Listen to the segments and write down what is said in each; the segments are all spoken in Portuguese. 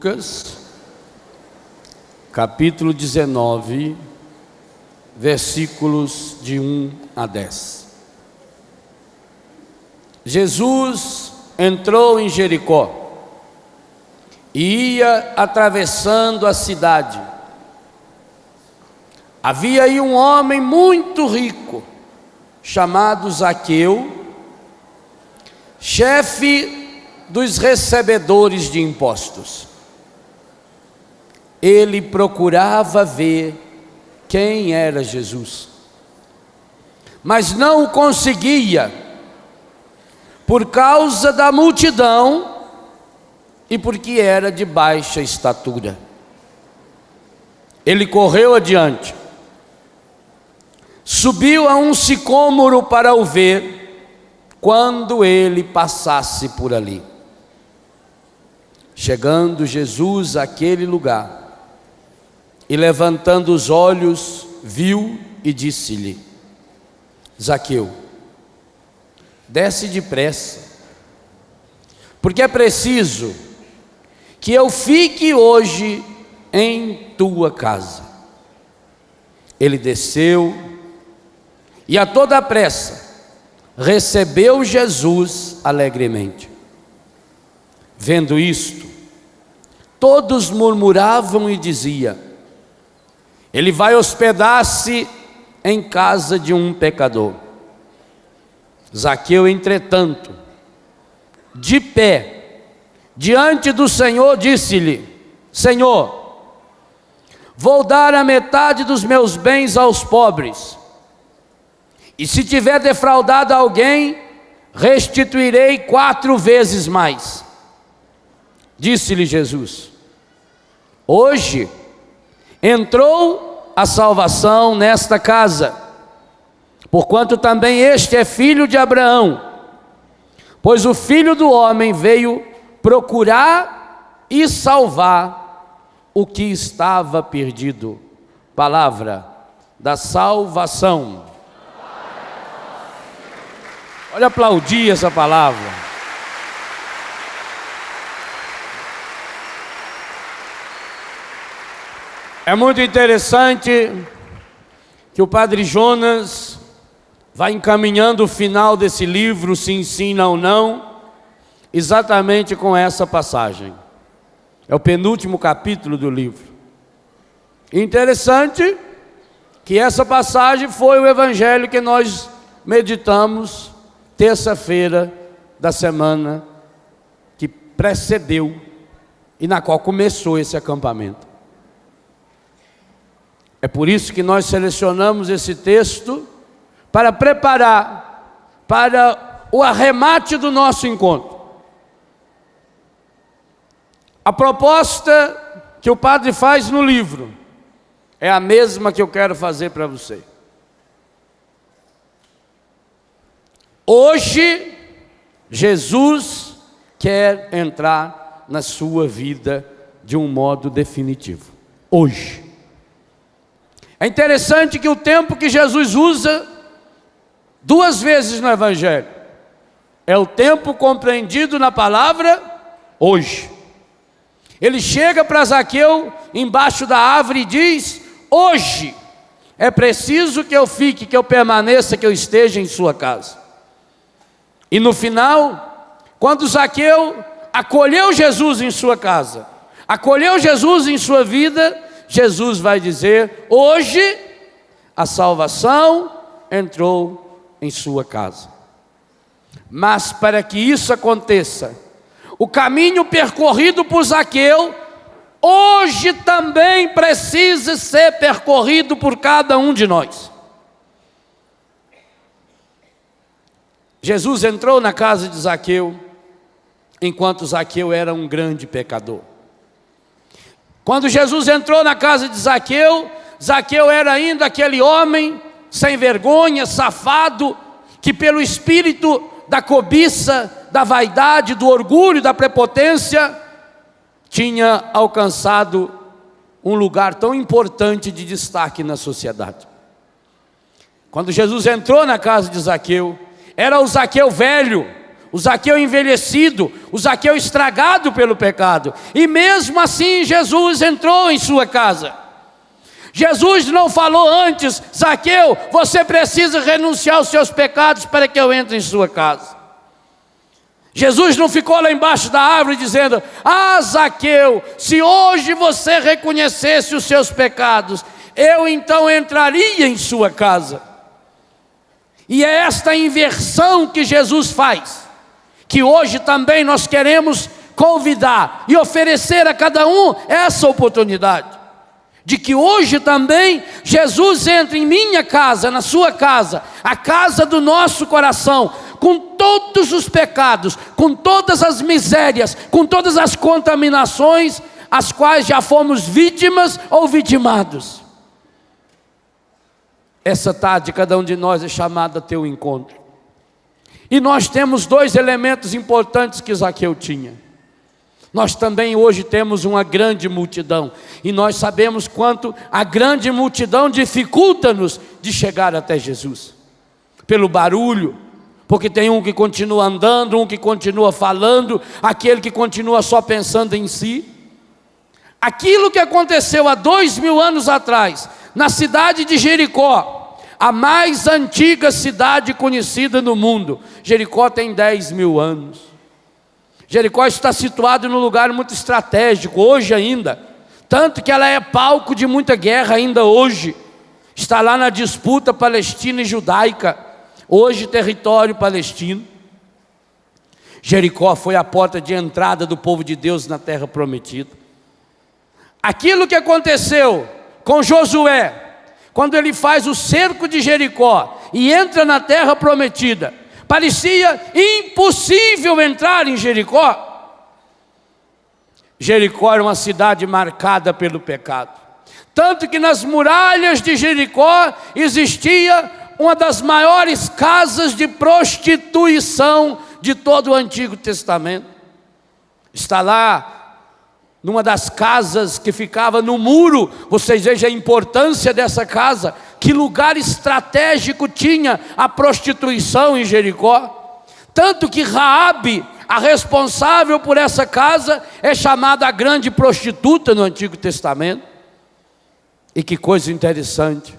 Lucas, capítulo 19, versículos de 1 a 10. Jesus entrou em Jericó e ia atravessando a cidade. Havia aí um homem muito rico, chamado Zaqueu, chefe dos recebedores de impostos. Ele procurava ver quem era Jesus, mas não o conseguia, por causa da multidão e porque era de baixa estatura. Ele correu adiante, subiu a um sicômoro para o ver, quando ele passasse por ali. Chegando Jesus àquele lugar, e levantando os olhos, viu e disse-lhe: Zaqueu, desce depressa, porque é preciso que eu fique hoje em tua casa. Ele desceu e a toda pressa recebeu Jesus alegremente. Vendo isto, todos murmuravam e diziam: ele vai hospedar-se em casa de um pecador. Zaqueu, entretanto, de pé, diante do Senhor, disse-lhe: Senhor, vou dar a metade dos meus bens aos pobres, e se tiver defraudado alguém, restituirei 4 vezes mais. Disse-lhe Jesus: hoje entrou a salvação nesta casa, porquanto também este é filho de Abraão, pois o Filho do Homem veio procurar e salvar o que estava perdido. Palavra da salvação. Olha, aplaudir essa palavra. É muito interessante que o Padre Jonas vai encaminhando o final desse livro, Se Ensina ou Não, exatamente com essa passagem. É o penúltimo capítulo do livro. Interessante que essa passagem foi o evangelho que nós meditamos terça-feira da semana que precedeu e na qual começou esse acampamento. É por isso que nós selecionamos esse texto para preparar para o arremate do nosso encontro. A proposta que o padre faz no livro é a mesma que eu quero fazer para você. Hoje, Jesus quer entrar na sua vida de um modo definitivo. Hoje. É interessante que o tempo que Jesus usa 2 vezes no Evangelho é o tempo compreendido na palavra hoje. Ele chega para Zaqueu embaixo da árvore e diz: hoje é preciso que eu fique, que eu permaneça, que eu esteja em sua casa. E no final, quando Zaqueu acolheu Jesus em sua casa, acolheu Jesus em sua vida, Jesus vai dizer: hoje a salvação entrou em sua casa. Mas para que isso aconteça, o caminho percorrido por Zaqueu, hoje também precisa ser percorrido por cada um de nós. Jesus entrou na casa de Zaqueu, enquanto Zaqueu era um grande pecador. Quando Jesus entrou na casa de Zaqueu, Zaqueu era ainda aquele homem sem vergonha, safado, que pelo espírito da cobiça, da vaidade, do orgulho, da prepotência, tinha alcançado um lugar tão importante de destaque na sociedade. Quando Jesus entrou na casa de Zaqueu, era o Zaqueu velho, o Zaqueu envelhecido, o Zaqueu estragado pelo pecado. E mesmo assim Jesus entrou em sua casa. Jesus não falou antes: Zaqueu, você precisa renunciar aos seus pecados para que eu entre em sua casa. Jesus não ficou lá embaixo da árvore dizendo: ah, Zaqueu, se hoje você reconhecesse os seus pecados, eu então entraria em sua casa. E é esta inversão que Jesus faz, que hoje também nós queremos convidar e oferecer a cada um essa oportunidade, de que hoje também Jesus entre em minha casa, na sua casa, a casa do nosso coração, com todos os pecados, com todas as misérias, com todas as contaminações, as quais já fomos vítimas ou vitimados. Essa tarde cada um de nós é chamado a ter um encontro. E nós temos dois elementos importantes que Zaqueu tinha. Nós também hoje temos uma grande multidão, e nós sabemos quanto a grande multidão dificulta-nos de chegar até Jesus. Pelo barulho, porque tem um que continua andando, um que continua falando, aquele que continua só pensando em si. Aquilo que aconteceu há 2000 anos atrás, na cidade de Jericó, a mais antiga cidade conhecida no mundo. Jericó tem 10.000 anos. Jericó está situado num lugar muito estratégico, hoje ainda, tanto que ela é palco de muita guerra ainda hoje. Está lá na disputa palestina e judaica, hoje território palestino. Jericó foi a porta de entrada do povo de Deus na terra prometida. Aquilo que aconteceu com Josué, quando ele faz o cerco de Jericó e entra na terra prometida, parecia impossível entrar em Jericó. Jericó era uma cidade marcada pelo pecado, tanto que nas muralhas de Jericó existia uma das maiores casas de prostituição de todo o Antigo Testamento. Está lá numa das casas que ficava no muro. Vocês vejam a importância dessa casa, que lugar estratégico tinha a prostituição em Jericó. Tanto que Raabe, a responsável por essa casa, é chamada a grande prostituta no Antigo Testamento. E que coisa interessante,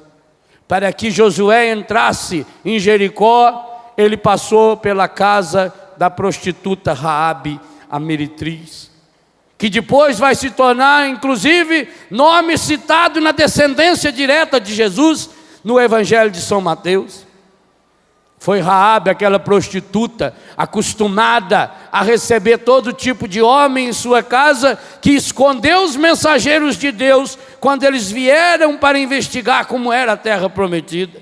para que Josué entrasse em Jericó, ele passou pela casa da prostituta Raabe, a meretriz, que depois vai se tornar, inclusive, nome citado na descendência direta de Jesus, no Evangelho de São Mateus. Foi Raabe, aquela prostituta, acostumada a receber todo tipo de homem em sua casa, que escondeu os mensageiros de Deus, quando eles vieram para investigar como era a terra prometida.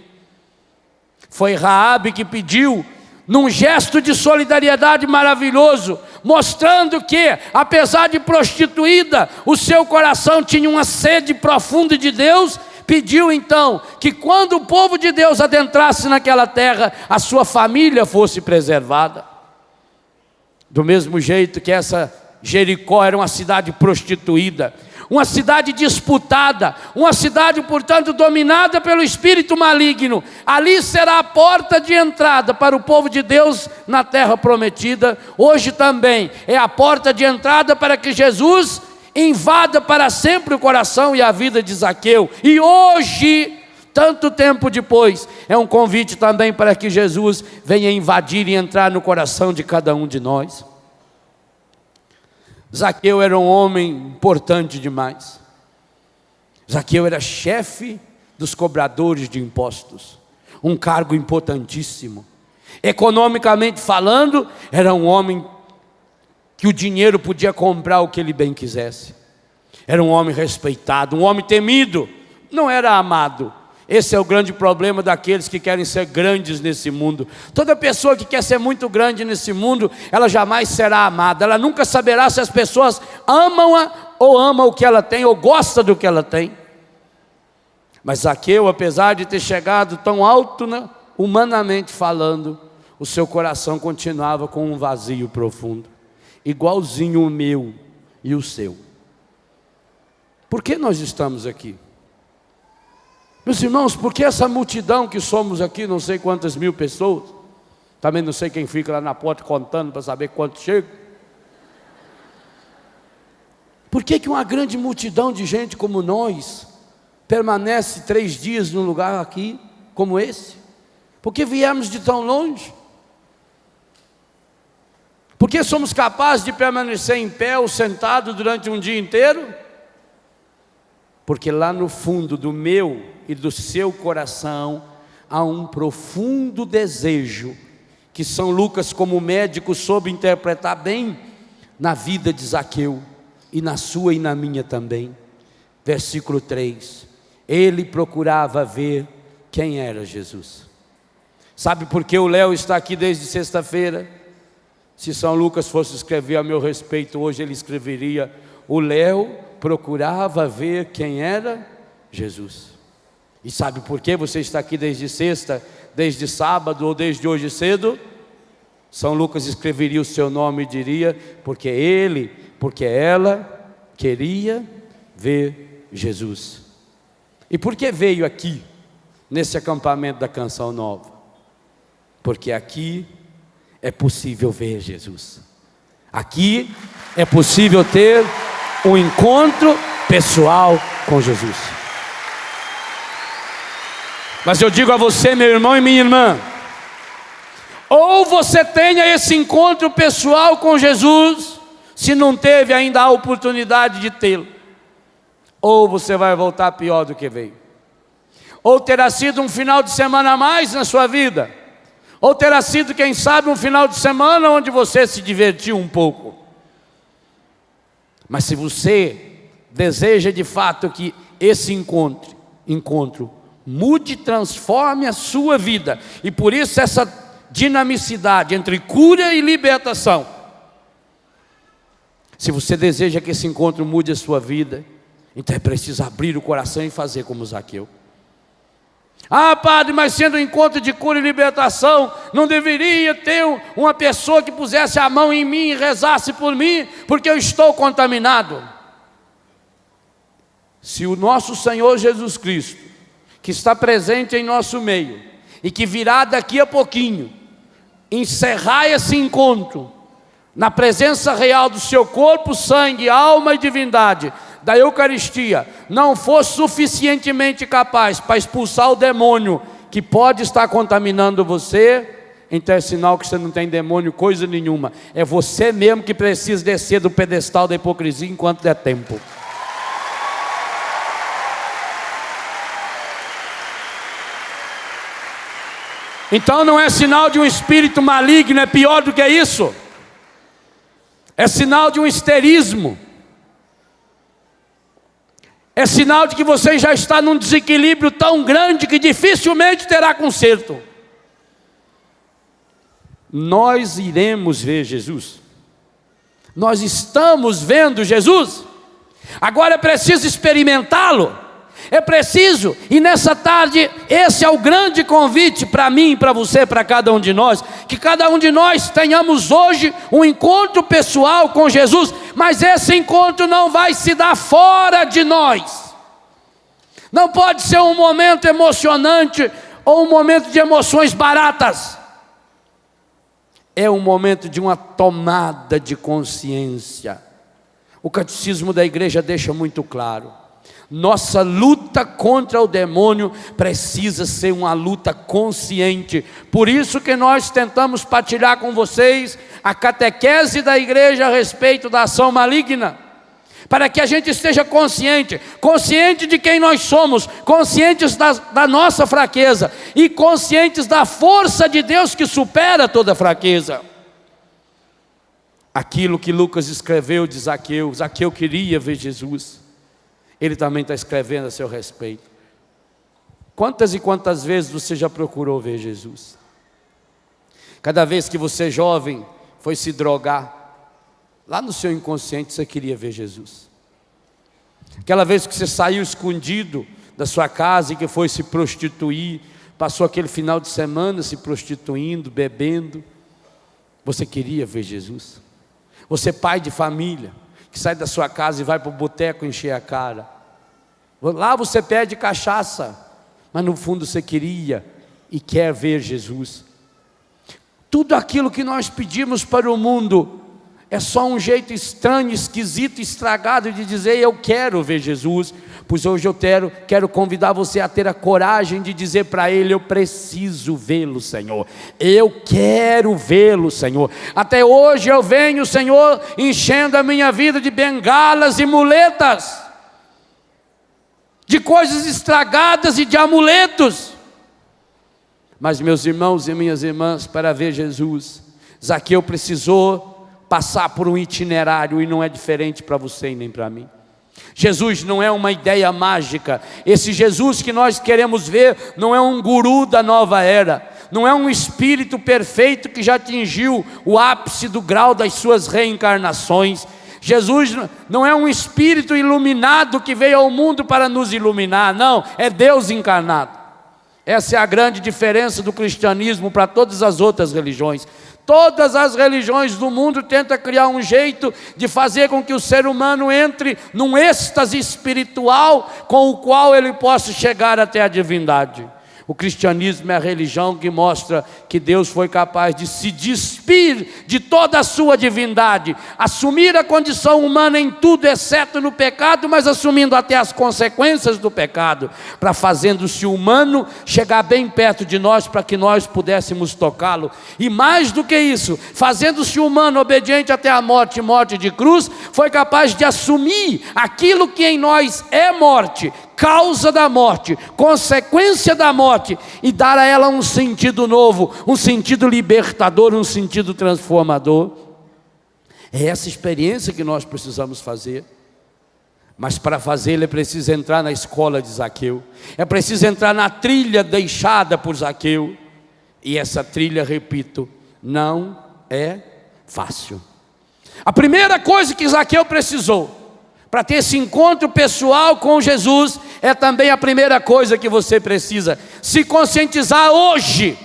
Foi Raabe que pediu, num gesto de solidariedade maravilhoso, mostrando que, apesar de prostituída, o seu coração tinha uma sede profunda de Deus. Pediu então que quando o povo de Deus adentrasse naquela terra, a sua família fosse preservada. Do mesmo jeito que essa Jericó era uma cidade prostituída, uma cidade disputada, uma cidade, portanto, dominada pelo espírito maligno. Ali será a porta de entrada para o povo de Deus na terra prometida. Hoje também é a porta de entrada para que Jesus invada para sempre o coração e a vida de Zaqueu. E hoje, tanto tempo depois, é um convite também para que Jesus venha invadir e entrar no coração de cada um de nós. Zaqueu era um homem importante demais. Zaqueu era chefe dos cobradores de impostos, um cargo importantíssimo. Economicamente falando, era um homem que o dinheiro podia comprar o que ele bem quisesse. Era um homem respeitado, um homem temido, não era amado. Esse é o grande problema daqueles que querem ser grandes nesse mundo. Toda pessoa que quer ser muito grande nesse mundo, ela jamais será amada. Ela nunca saberá se as pessoas amam-a ou amam o que ela tem, ou gostam do que ela tem. Mas Zaqueu, apesar de ter chegado tão alto, né, humanamente falando, o seu coração continuava com um vazio profundo, igualzinho o meu e o seu. Por que nós estamos aqui? Meus irmãos, porque essa multidão que somos aqui, não sei quantas mil pessoas, Também não sei quem fica lá na porta contando para saber quanto chega. Por que que uma grande multidão de gente como nós permanece 3 dias num lugar aqui, como esse? Porque viemos de tão longe? Porque somos capazes de permanecer em pé ou sentado durante um dia inteiro? Porque lá no fundo do meu e do seu coração há um profundo desejo, que São Lucas, como médico, soube interpretar bem na vida de Zaqueu, e na sua e na minha também. Versículo 3, ele procurava ver quem era Jesus. Sabe por que o Léo está aqui desde sexta-feira? Se São Lucas fosse escrever a meu respeito hoje, ele escreveria: o Léo procurava ver quem era Jesus. E sabe por que você está aqui desde sexta, desde sábado ou desde hoje cedo? São Lucas escreveria o seu nome e diria: porque ele, porque ela queria ver Jesus. E por que veio aqui, nesse acampamento da Canção Nova? Porque aqui é possível ver Jesus. Aqui é possível ter um encontro pessoal com Jesus. Mas eu digo a você, meu irmão e minha irmã, ou você tenha esse encontro pessoal com Jesus, se não teve ainda a oportunidade de tê-lo, ou você vai voltar pior do que veio, ou terá sido um final de semana a mais na sua vida, ou terá sido, quem sabe, um final de semana onde você se divertiu um pouco. Mas se você deseja de fato que esse encontro mude, transforme a sua vida, e por isso essa dinamicidade entre cura e libertação, se você deseja que esse encontro mude a sua vida, então é preciso abrir o coração e fazer como Zaqueu. Ah, padre, mas sendo um encontro de cura e libertação, não deveria ter uma pessoa que pusesse a mão em mim e rezasse por mim, porque eu estou contaminado? Se o nosso Senhor Jesus Cristo, que está presente em nosso meio, e que virá daqui a pouquinho, encerrar esse encontro, na presença real do seu corpo, sangue, alma e divindade, da Eucaristia, não for suficientemente capaz para expulsar o demônio que pode estar contaminando você, então é sinal que você não tem demônio coisa nenhuma. É você mesmo que precisa descer do pedestal da hipocrisia enquanto der tempo. Então não é sinal de um espírito maligno, é pior do que isso. É sinal de um histerismo. É sinal de que você já está num desequilíbrio tão grande que dificilmente terá conserto. Nós iremos ver Jesus. Nós estamos vendo Jesus. Agora é preciso experimentá-lo. É preciso, e nessa tarde, esse é o grande convite para mim, para você, para cada um de nós, que cada um de nós tenhamos hoje um encontro pessoal com Jesus, mas esse encontro não vai se dar fora de nós. Não pode ser um momento emocionante ou um momento de emoções baratas. É um momento de uma tomada de consciência. O catecismo da igreja deixa muito claro: nossa luta contra o demônio precisa ser uma luta consciente. Por isso que nós tentamos partilhar com vocês a catequese da igreja a respeito da ação maligna, para que a gente esteja consciente de quem nós somos, conscientes da nossa fraqueza e conscientes da força de Deus que supera toda fraqueza. Aquilo que Lucas escreveu de Zaqueu, Zaqueu queria ver Jesus. Ele também está escrevendo a seu respeito. Quantas e quantas vezes você já procurou ver Jesus? Cada vez que você, jovem, foi se drogar, lá no seu inconsciente você queria ver Jesus. Aquela vez que você saiu escondido da sua casa e que foi se prostituir, passou aquele final de semana se prostituindo, bebendo, você queria ver Jesus. Você, pai de família, que sai da sua casa e vai para o boteco encher a cara, lá você pede cachaça, mas no fundo você queria e quer ver Jesus. Tudo aquilo que nós pedimos para o mundo é só um jeito estranho, esquisito, estragado de dizer: eu quero ver Jesus. Pois hoje eu quero convidar você a ter a coragem de dizer para Ele: eu preciso vê-lo, Senhor, eu quero vê-lo, Senhor. Até hoje eu venho, Senhor, enchendo a minha vida de bengalas e muletas, de coisas estragadas e de amuletos. Mas meus irmãos e minhas irmãs, para ver Jesus, Zaqueu precisou passar por um itinerário, e não é diferente para você e nem para mim. Jesus não é uma ideia mágica. Esse Jesus que nós queremos ver não é um guru da nova era, não é um espírito perfeito que já atingiu o ápice do grau das suas reencarnações. Jesus não é um espírito iluminado que veio ao mundo para nos iluminar, não, é Deus encarnado. Essa é a grande diferença do cristianismo para todas as outras religiões. Todas as religiões do mundo tentam criar um jeito de fazer com que o ser humano entre num êxtase espiritual com o qual ele possa chegar até a divindade. O cristianismo é a religião que mostra que Deus foi capaz de se despir de toda a sua divindade, assumir a condição humana em tudo exceto no pecado, mas assumindo até as consequências do pecado, para fazendo-se humano, chegar bem perto de nós para que nós pudéssemos tocá-lo. E mais do que isso, fazendo-se humano, obediente até a morte, morte de cruz, foi capaz de assumir aquilo que em nós é morte, causa da morte, consequência da morte, e dar a ela um sentido novo, um sentido libertador, um sentido transformador. É essa experiência que nós precisamos fazer. Mas para fazê-la é preciso entrar na escola de Zaqueu, é preciso entrar na trilha deixada por Zaqueu. E essa trilha, repito, não é fácil. A primeira coisa que Zaqueu precisou para ter esse encontro pessoal com Jesus é também a primeira coisa que você precisa: se conscientizar hoje,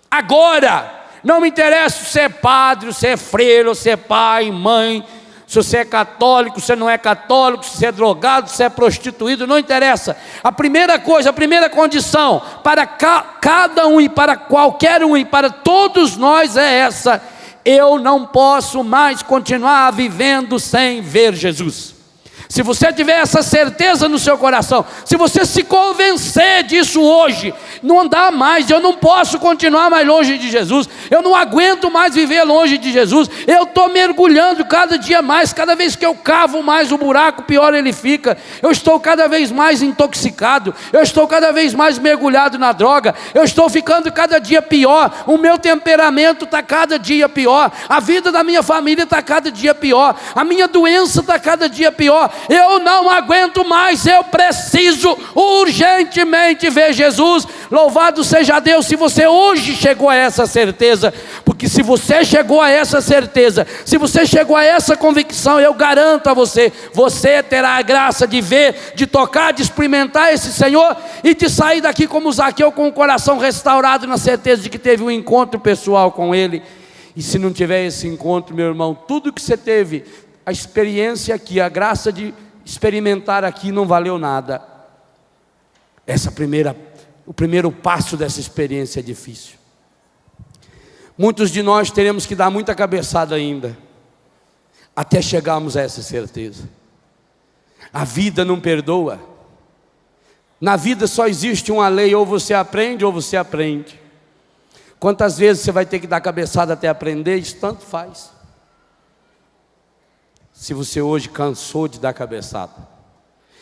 agora. Não me interessa se é padre, se é freiro, se é pai, mãe, se você é católico, se não é católico, se é drogado, se é prostituído, não interessa. A primeira coisa, a primeira condição para cada um e para qualquer um e para todos nós é essa: eu não posso mais continuar vivendo sem ver Jesus. Se você tiver essa certeza no seu coração, se você se convencer disso hoje, não dá mais, eu não posso continuar mais longe de Jesus, eu não aguento mais viver longe de Jesus, eu estou mergulhando cada dia mais, cada vez que eu cavo mais o buraco, pior ele fica, eu estou cada vez mais intoxicado, eu estou cada vez mais mergulhado na droga, eu estou ficando cada dia pior, o meu temperamento está cada dia pior, a vida da minha família está cada dia pior, a minha doença está cada dia pior, eu não aguento mais, eu preciso urgentemente ver Jesus. Louvado seja Deus se você hoje chegou a essa certeza, porque se você chegou a essa certeza, se você chegou a essa convicção, eu garanto a você, você terá a graça de ver, de tocar, de experimentar esse Senhor e de sair daqui como Zaqueu, com o coração restaurado, na certeza de que teve um encontro pessoal com Ele. E se não tiver esse encontro, meu irmão, tudo que você teve, a experiência aqui, a graça de experimentar aqui, não valeu nada. O primeiro passo dessa experiência é difícil. Muitos de nós teremos que dar muita cabeçada ainda, até chegarmos a essa certeza. A vida não perdoa. Na vida só existe uma lei: ou você aprende ou você aprende. Quantas vezes você vai ter que dar cabeçada até aprender? Isso tanto faz. Se você hoje cansou de dar cabeçada,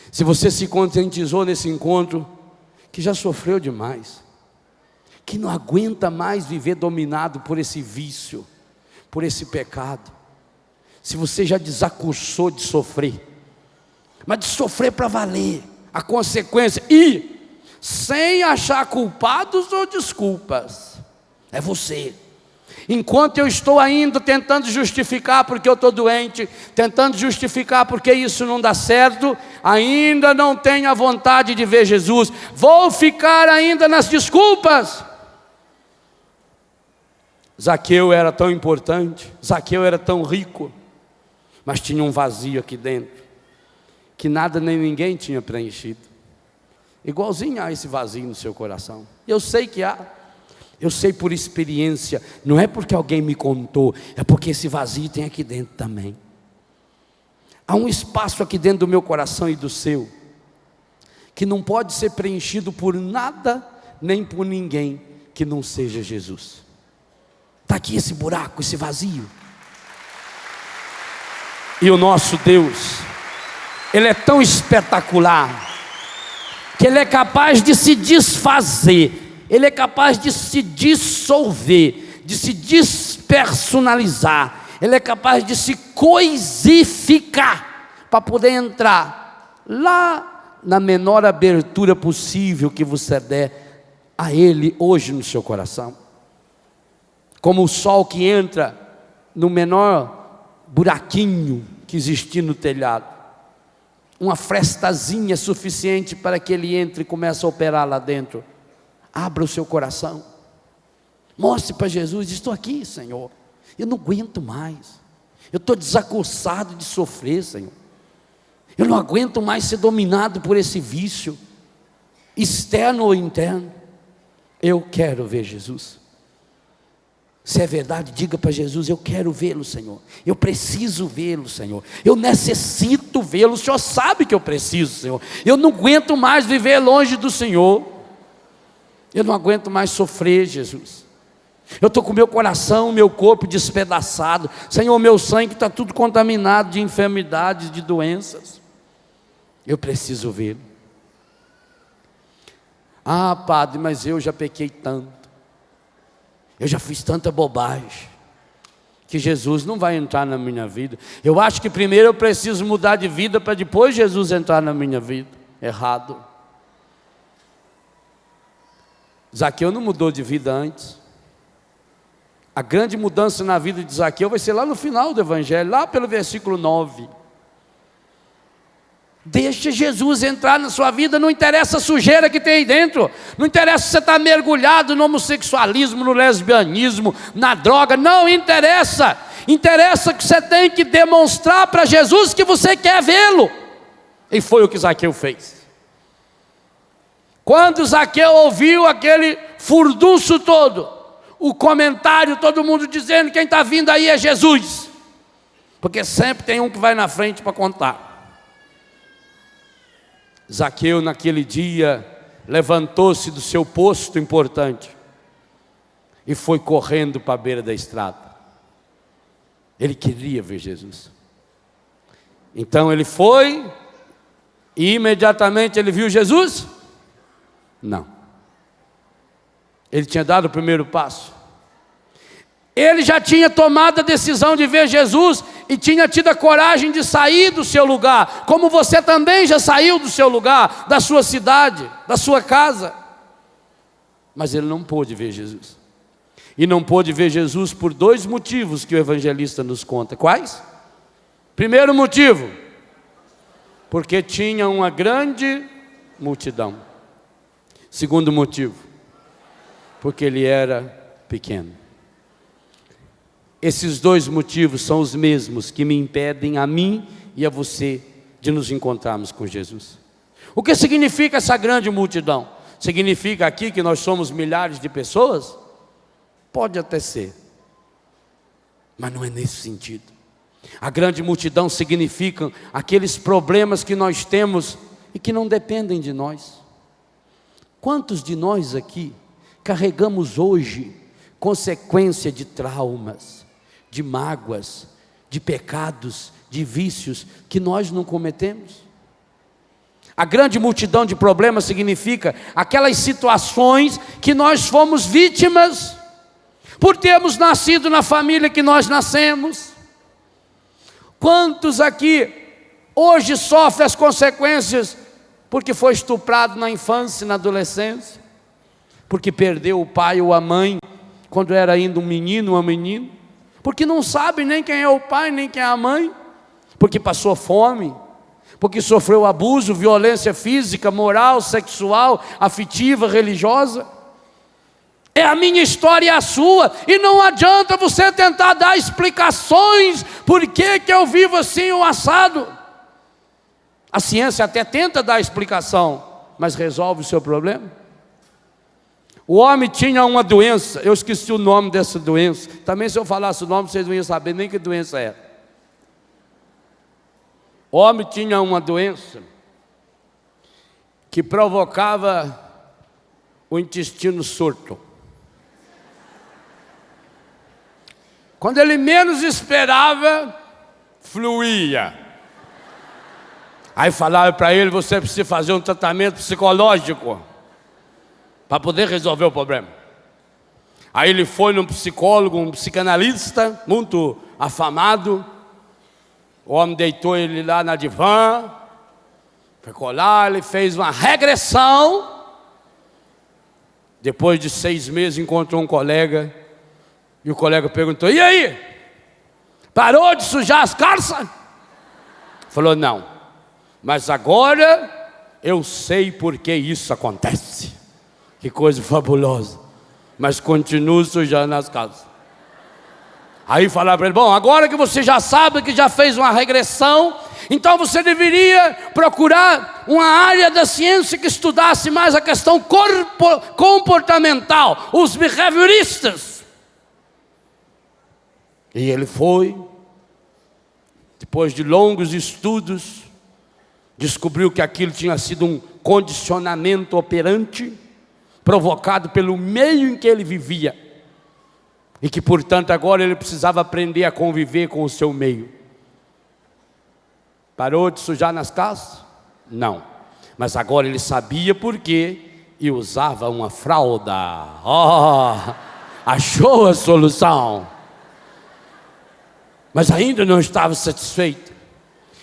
se você se conscientizou nesse encontro que já sofreu demais, que não aguenta mais viver dominado por esse vício, por esse pecado, se você já desacursou de sofrer, mas de sofrer para valer, a consequência, e sem achar culpados ou desculpas, é você. Enquanto eu estou ainda tentando justificar porque eu estou doente, tentando justificar porque isso não dá certo, ainda não tenho a vontade de ver Jesus, vou ficar ainda nas desculpas. Zaqueu era tão importante, Zaqueu era tão rico, mas tinha um vazio aqui dentro, que nada nem ninguém tinha preenchido. Igualzinho há esse vazio no seu coração, eu sei que há. Eu sei por experiência, não é porque alguém me contou, é porque esse vazio tem aqui dentro também. Há um espaço aqui dentro do meu coração e do seu, que não pode ser preenchido por nada, nem por ninguém que não seja Jesus. Está aqui esse buraco, esse vazio. E o nosso Deus, Ele é tão espetacular, que Ele é capaz de se desfazer, Ele é capaz de se dissolver, de se despersonalizar, Ele é capaz de se coisificar, para poder entrar lá na menor abertura possível que você der a Ele hoje no seu coração. Como o sol que entra no menor buraquinho que existir no telhado, uma frestazinha suficiente para que ele entre e comece a operar lá dentro. Abra o seu coração, mostre para Jesus: estou aqui, Senhor, eu não aguento mais, eu estou desacossado de sofrer, Senhor, eu não aguento mais ser dominado por esse vício, externo ou interno. Eu quero ver Jesus. Se é verdade, diga para Jesus: eu quero vê-lo, Senhor, eu preciso vê-lo, Senhor, eu necessito vê-lo, o Senhor sabe que eu preciso, Senhor, eu não aguento mais viver longe do Senhor, eu não aguento mais sofrer, Jesus, eu estou com meu coração, meu corpo despedaçado, Senhor, meu sangue está tudo contaminado de enfermidades, de doenças, eu preciso vê-lo. Ah, Padre, mas eu já pequei tanto, eu já fiz tanta bobagem, que Jesus não vai entrar na minha vida. Eu acho que primeiro eu preciso mudar de vida, para depois Jesus entrar na minha vida. Errado. Zaqueu não mudou de vida antes. A grande mudança na vida de Zaqueu vai ser lá no final do Evangelho, lá pelo versículo 9. Deixa Jesus entrar na sua vida, não interessa a sujeira que tem aí dentro, não interessa se você está mergulhado no homossexualismo, no lesbianismo, na droga, não interessa, interessa que você tem que demonstrar para Jesus que você quer vê-lo, e foi o que Zaqueu fez. Quando Zaqueu ouviu aquele furdunço todo, o comentário, todo mundo dizendo: quem está vindo aí é Jesus, porque sempre tem um que vai na frente para contar. Zaqueu naquele dia levantou-se do seu posto importante e foi correndo para a beira da estrada. Ele queria ver Jesus. Então ele foi e imediatamente ele viu Jesus? Não. Ele tinha dado o primeiro passo. Ele já tinha tomado a decisão de ver Jesus e tinha tido a coragem de sair do seu lugar, como você também já saiu do seu lugar, da sua cidade, da sua casa. Mas ele não pôde ver Jesus. E não pôde ver Jesus por dois motivos que o evangelista nos conta. Quais? Primeiro motivo, porque tinha uma grande multidão. Segundo motivo, porque ele era pequeno. Esses dois motivos são os mesmos que me impedem a mim e a você de nos encontrarmos com Jesus. O que significa essa grande multidão? Significa aqui que nós somos milhares de pessoas? Pode até ser, mas não é nesse sentido. A grande multidão significa aqueles problemas que nós temos e que não dependem de nós. Quantos de nós aqui carregamos hoje consequência de traumas, de mágoas, de pecados, de vícios que nós não cometemos? A grande multidão de problemas significa aquelas situações que nós fomos vítimas por termos nascido na família que nós nascemos. Quantos aqui hoje sofrem as consequências porque foi estuprado na infância e na adolescência, porque perdeu o pai ou a mãe quando era ainda um menino ou uma menina, porque não sabe nem quem é o pai, nem quem é a mãe, porque passou fome, porque sofreu abuso, violência física, moral, sexual, afetiva, religiosa. É a minha história e a sua, e não adianta você tentar dar explicações por que eu vivo assim ou assado. A ciência até tenta dar explicação, mas resolve o seu problema? O homem tinha uma doença, eu esqueci o nome dessa doença. Também se eu falasse o nome, vocês não iam saber nem que doença era. O homem tinha uma doença que provocava o intestino surto. Quando ele menos esperava, fluía. Aí falava para ele, você precisa fazer um tratamento psicológico para poder resolver o problema. Aí ele foi num psicólogo, um psicanalista, muito afamado. O homem deitou ele lá na divã, ficou lá, ele fez uma regressão. Depois de 6 meses encontrou um colega, e o colega perguntou, e aí? Parou de sujar as calças? Falou, não, mas agora eu sei por que isso acontece. Que coisa fabulosa, mas continuo sujando as calças. Aí falaram para ele, bom, agora que você já sabe que já fez uma regressão, então você deveria procurar uma área da ciência que estudasse mais a questão comportamental, os behavioristas. E ele foi, depois de longos estudos, descobriu que aquilo tinha sido um condicionamento operante, provocado pelo meio em que ele vivia. E que, portanto, agora ele precisava aprender a conviver com o seu meio. Parou de sujar nas calças? Não. Mas agora ele sabia por quê e usava uma fralda. Achou a solução. Mas ainda não estava satisfeito.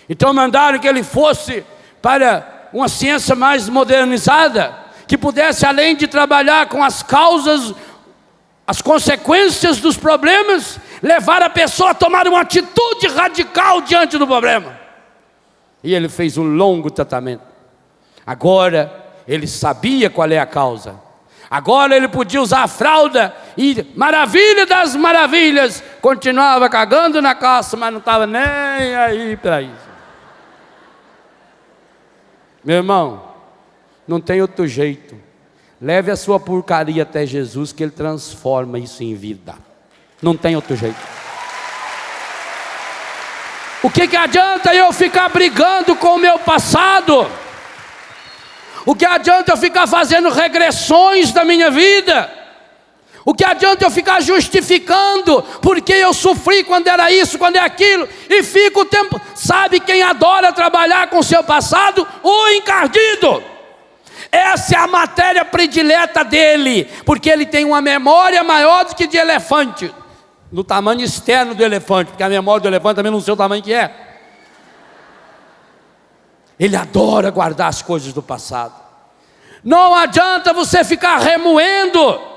Então mandaram que ele fosse para uma ciência mais modernizada, que pudesse, além de trabalhar com as causas, as consequências dos problemas, levar a pessoa a tomar uma atitude radical diante do problema. E ele fez um longo tratamento. Agora ele sabia qual é a causa. Agora ele podia usar a fralda e, maravilha das maravilhas, continuava cagando na calça, mas não estava nem aí para isso. Meu irmão, não tem outro jeito. Leve a sua porcaria até Jesus, que Ele transforma isso em vida. Não tem outro jeito. O que adianta eu ficar brigando com o meu passado? O que adianta eu ficar fazendo regressões da minha vida? O que adianta eu ficar justificando porque eu sofri quando era isso, quando é aquilo, e fico o tempo... Sabe quem adora trabalhar com o seu passado? O encardido. Essa é a matéria predileta dele, porque ele tem uma memória maior do que de elefante, no tamanho externo do elefante, porque a memória do elefante também não sei o tamanho que é. Ele adora guardar as coisas do passado. Não adianta você ficar remoendo.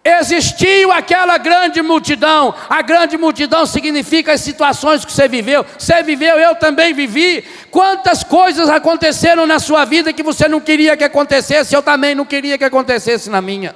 Existiu aquela grande multidão. A grande multidão significa as situações que você viveu. Você viveu, eu também vivi. Quantas coisas aconteceram na sua vida que você não queria que acontecesse, eu também não queria que acontecesse na minha.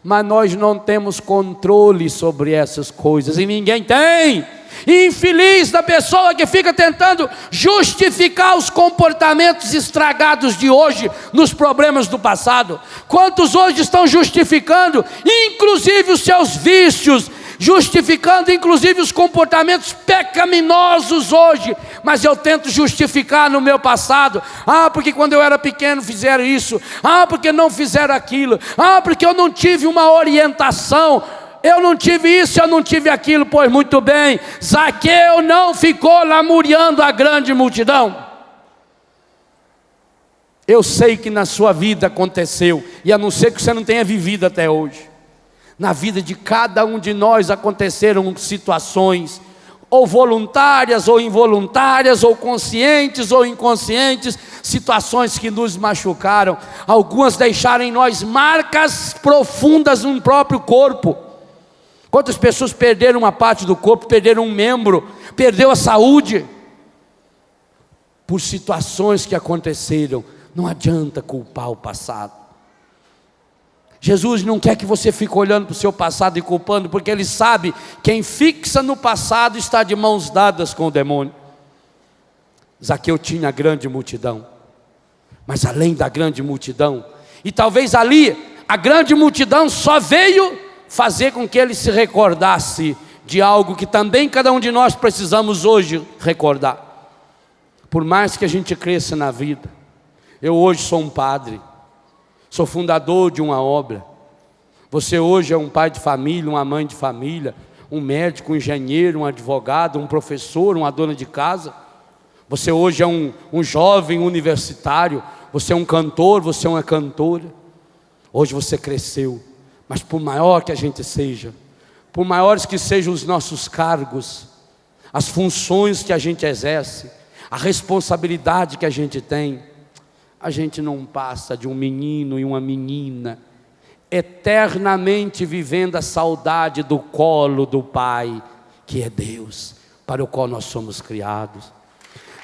Mas nós não temos controle sobre essas coisas, e ninguém tem. Infeliz da pessoa que fica tentando justificar os comportamentos estragados de hoje nos problemas do passado. Quantos hoje estão justificando, inclusive os seus vícios, justificando inclusive os comportamentos pecaminosos hoje, mas eu tento justificar no meu passado. Porque quando eu era pequeno fizeram isso, porque não fizeram aquilo, porque eu não tive uma orientação, eu não tive isso, eu não tive aquilo. Pois muito bem, Zaqueu não ficou lamuriando a grande multidão. Eu sei que na sua vida aconteceu, e a não ser que você não tenha vivido até hoje, na vida de cada um de nós aconteceram situações, ou voluntárias ou involuntárias, ou conscientes ou inconscientes, situações que nos machucaram. Algumas deixaram em nós marcas profundas no próprio corpo. Quantas pessoas perderam uma parte do corpo, perderam um membro, perdeu a saúde, por situações que aconteceram. Não adianta culpar o passado. Jesus não quer que você fique olhando para o seu passado e culpando, porque Ele sabe que quem fixa no passado está de mãos dadas com o demônio. Zaqueu tinha grande multidão, mas além da grande multidão, e talvez ali a grande multidão só veio fazer com que ele se recordasse de algo que também cada um de nós precisamos hoje recordar. Por mais que a gente cresça na vida, eu hoje sou um padre, sou fundador de uma obra. Você hoje é um pai de família, uma mãe de família, um médico, um engenheiro, um advogado, um professor, uma dona de casa. Você hoje é um jovem universitário, você é um cantor, você é uma cantora. Hoje você cresceu, mas por maior que a gente seja, por maiores que sejam os nossos cargos, as funções que a gente exerce, a responsabilidade que a gente tem, a gente não passa de um menino e uma menina, eternamente vivendo a saudade do colo do Pai, que é Deus, para o qual nós somos criados.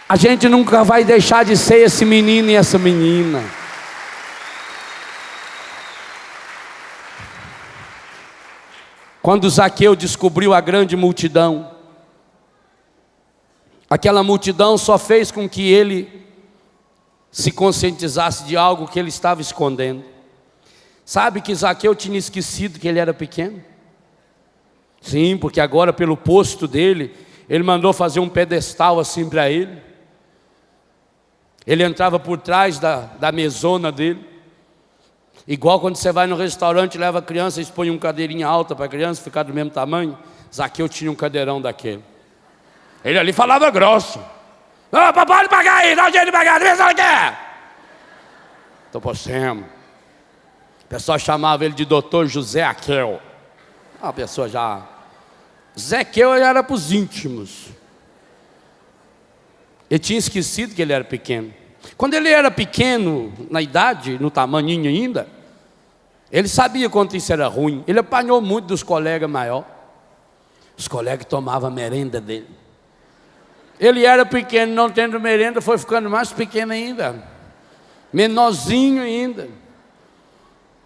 A gente nunca vai deixar de ser esse menino e essa menina. Quando Zaqueu descobriu a grande multidão, aquela multidão só fez com que ele se conscientizasse de algo que ele estava escondendo. Sabe que Zaqueu tinha esquecido que ele era pequeno? Sim, porque agora pelo posto dele, ele mandou fazer um pedestal assim para ele. Ele entrava por trás da mesona dele. Igual quando você vai no restaurante, leva a criança e expõe uma cadeirinha alta para a criança ficar do mesmo tamanho. Zaqueu tinha um cadeirão daquele. Ele ali falava grosso. Ô, papai, pagar aí, dá um jeito de pagar, vê se ela quer. Estou por cima. O pessoal chamava ele de doutor José Aquel. A pessoa já... Zequeu era para os íntimos. Ele tinha esquecido que ele era pequeno. Quando ele era pequeno, na idade, no tamaninho ainda, ele sabia quanto isso era ruim. Ele apanhou muito dos colegas maiores. Os colegas tomavam a merenda dele. Ele era pequeno, não tendo merenda, foi ficando mais pequeno ainda. Menorzinho ainda.